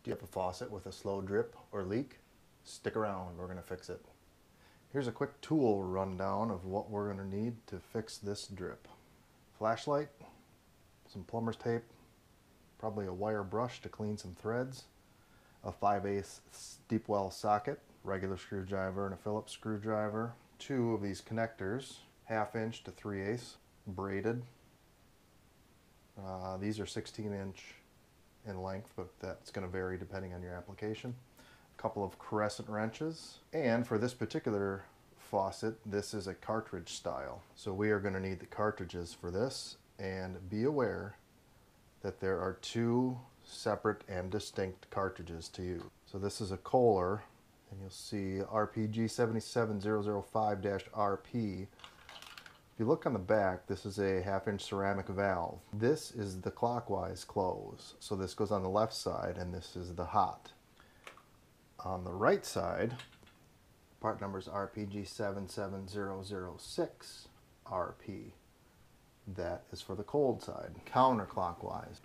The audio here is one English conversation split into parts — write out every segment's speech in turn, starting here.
Do you have a faucet with a slow drip or leak? Stick around, we're going to fix it. Here's a quick tool rundown of what we're going to need to fix this drip. Flashlight, some plumber's tape, probably a wire brush to clean some threads, a 5/8 deep well socket, regular screwdriver and a Phillips screwdriver, two of these connectors, 1/2 inch to 3/8, braided. These are 16-inch in length, but that's going to vary depending on your application. A couple of crescent wrenches, and for this particular faucet, this is a cartridge style. So we are going to need the cartridges for this, and be aware that there are two separate and distinct cartridges to use. So this is a Kohler, and you'll see RPG 77005-RP. If you look on the back, this is a 1/2 inch ceramic valve. This is the clockwise close. So this goes on the left side, and this is the hot. On the right side, part number is RPG 77006-RP. That is for the cold side, counterclockwise.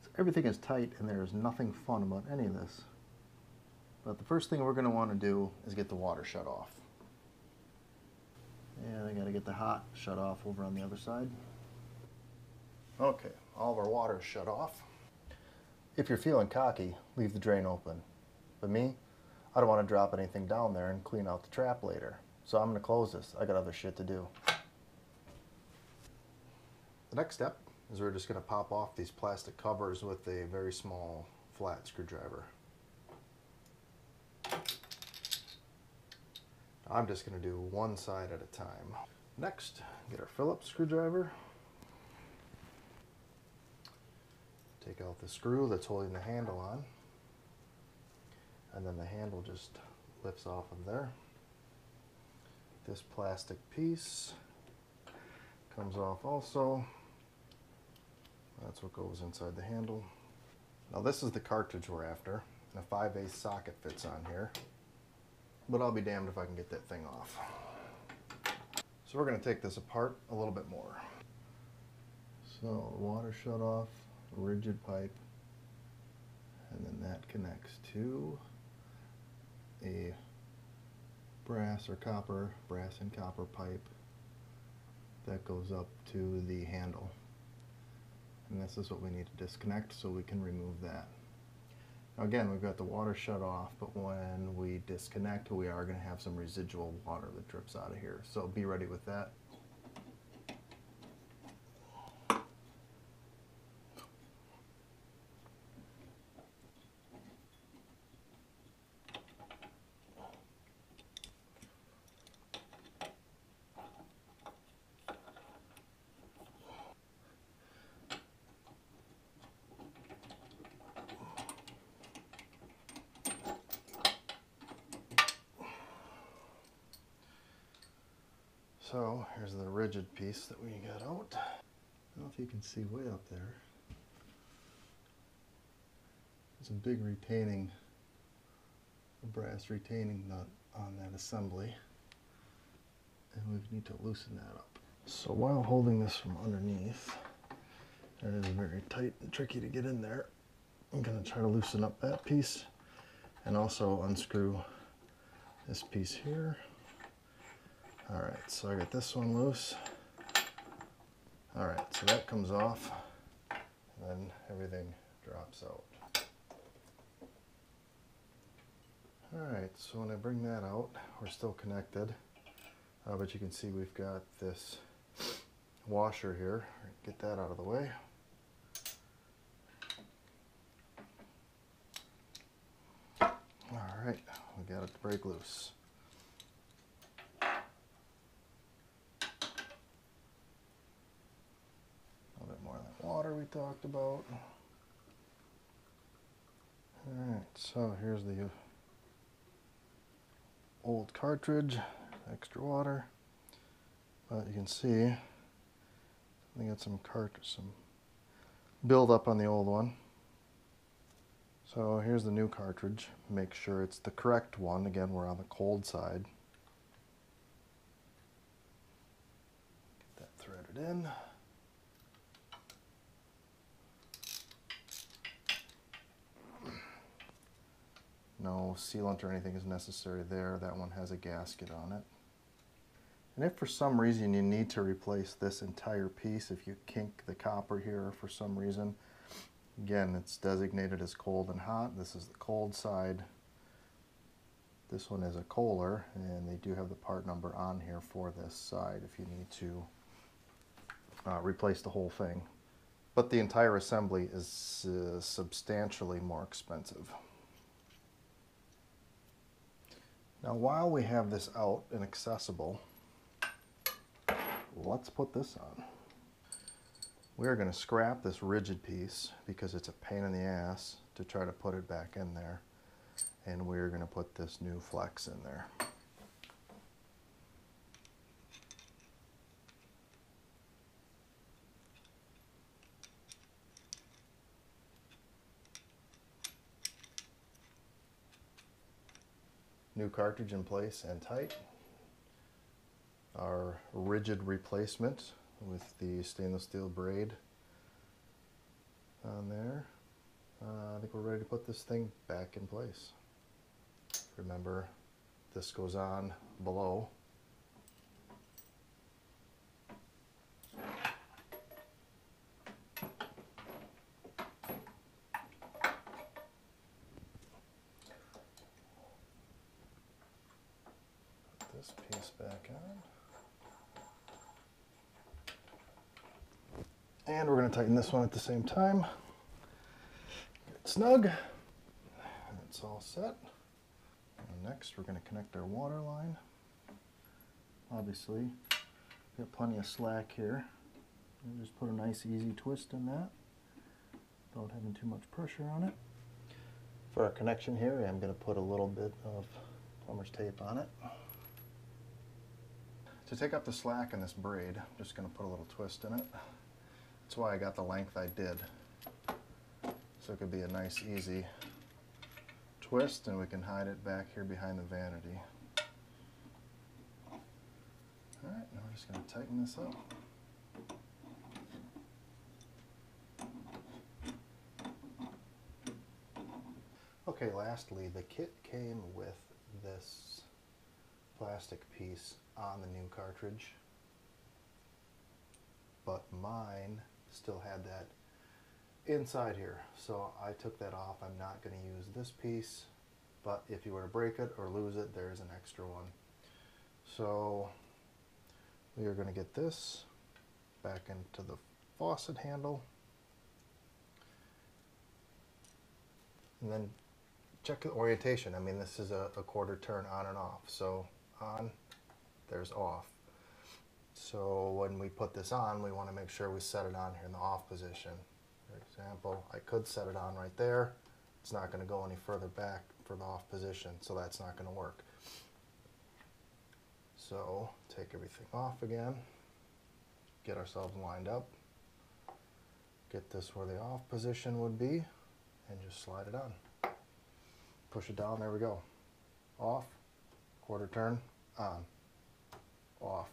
So everything is tight, and there is nothing fun about any of this. But the first thing we're going to want to do is get the water shut off. And I got to get the hot shut off over on the other side. Okay, all of our water is shut off. If you're feeling cocky, leave the drain open. But me, I don't want to drop anything down there and clean out the trap later. So I'm going to close this. I got other shit to do. The next step is we're just going to pop off these plastic covers with a very small flat screwdriver. I'm just going to do one side at a time. Next, get our Phillips screwdriver. Take out the screw that's holding the handle on. And then the handle just lifts off of there. This plastic piece comes off also. That's what goes inside the handle. Now this is the cartridge we're after. And a 5/8 socket fits on here. But I'll be damned if I can get that thing off. So we're going to take this apart a little bit more. So the water shut off, rigid pipe, and then that connects to a brass and copper pipe that goes up to the handle. And this is what we need to disconnect so we can remove that. Now again, we've got the water shut off, but when we disconnect, we are going to have some residual water that drips out of here. So be ready with that. So here's the rigid piece that we got out. I don't know if you can see way up there. There's a big retaining, a brass retaining nut on that assembly. And we need to loosen that up. So while holding this from underneath, it is very tight and tricky to get in there. I'm going to try to loosen up that piece and also unscrew this piece here. Alright, so I got this one loose. Alright, so that comes off, and then everything drops out. Alright, so when I bring that out, we're still connected, but you can see we've got this washer here. Get that out of the way. Alright, we got it to break loose. Water we talked about. Alright, so here's the old cartridge, extra water. But you can see we got some build up on the old one. So here's the new cartridge. Make sure it's the correct one. Again, we're on the cold side. Get that threaded in. no sealant or anything is necessary there. That one has a gasket on it. And if for some reason you need to replace this entire piece, if you kink the copper here for some reason, again, it's designated as cold and hot. This is the cold side. This one is a Kohler, and they do have the part number on here for this side if you need to replace the whole thing. But the entire assembly is substantially more expensive. Now, while we have this out and accessible, let's put this on. We're going to scrap this rigid piece because it's a pain in the ass to try to put it back in there. And we're going to put this new flex in there. New cartridge in place and tight. Our rigid replacement with the stainless steel braid on there. I think we're ready to put this thing back in place. Remember, this goes on below. Put this piece back on. And we're going to tighten this one at the same time. Get it snug. It's all set. Next, we're going to connect our water line. Obviously, we got plenty of slack here. And just put a nice easy twist in that without having too much pressure on it. For our connection here, I'm going to put a little bit of plumber's tape on it. To take up the slack in this braid, I'm just going to put a little twist in it. That's why I got the length I did. So it could be a nice, easy twist, and we can hide it back here behind the vanity. Alright, now we're just going to tighten this up. Okay, lastly, the kit came with this plastic piece on the new cartridge, but mine still had that inside here, so I took that off. I'm not going to use this piece, but if you were to break it or lose it, there's an extra one. So we are going to get this back into the faucet handle, and then check the orientation. I mean, this is a quarter turn on and off, so on, there's off. So when we put this on, we want to make sure we set it on here in the off position. For example, I could set it on right there. It's not going to go any further back for the off position, so that's not going to work. So take everything off again, get ourselves lined up, get this where the off position would be, and just slide it on. Push it down, there we go. Off, quarter turn, on, off.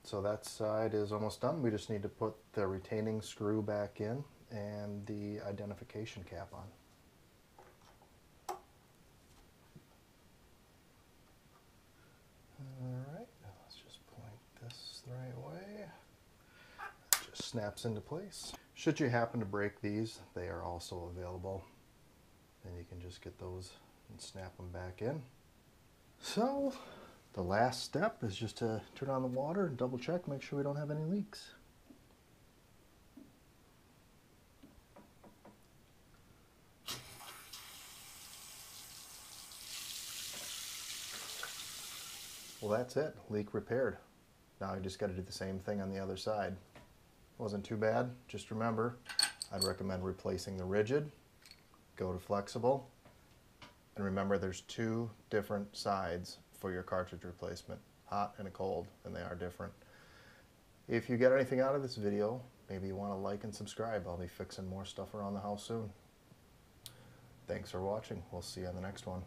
So that side is almost done. We just need to put the retaining screw back in and the identification cap on. Alright, now let's just point this the right way. It just snaps into place. Should you happen to break these, they are also available. And you can just get those and snap them back in. So the last step is just to turn on the water and double check, make sure we don't have any leaks. Well, that's it, leak repaired. Now I just got to do the same thing on the other side. Wasn't too bad. Just remember, I'd recommend replacing the rigid, go to flexible, and remember there's two different sides for your cartridge replacement, hot and a cold, and they are different. If you get anything out of this video, maybe you want to like and subscribe. I'll be fixing more stuff around the house soon. Thanks for watching. We'll see you on the next one.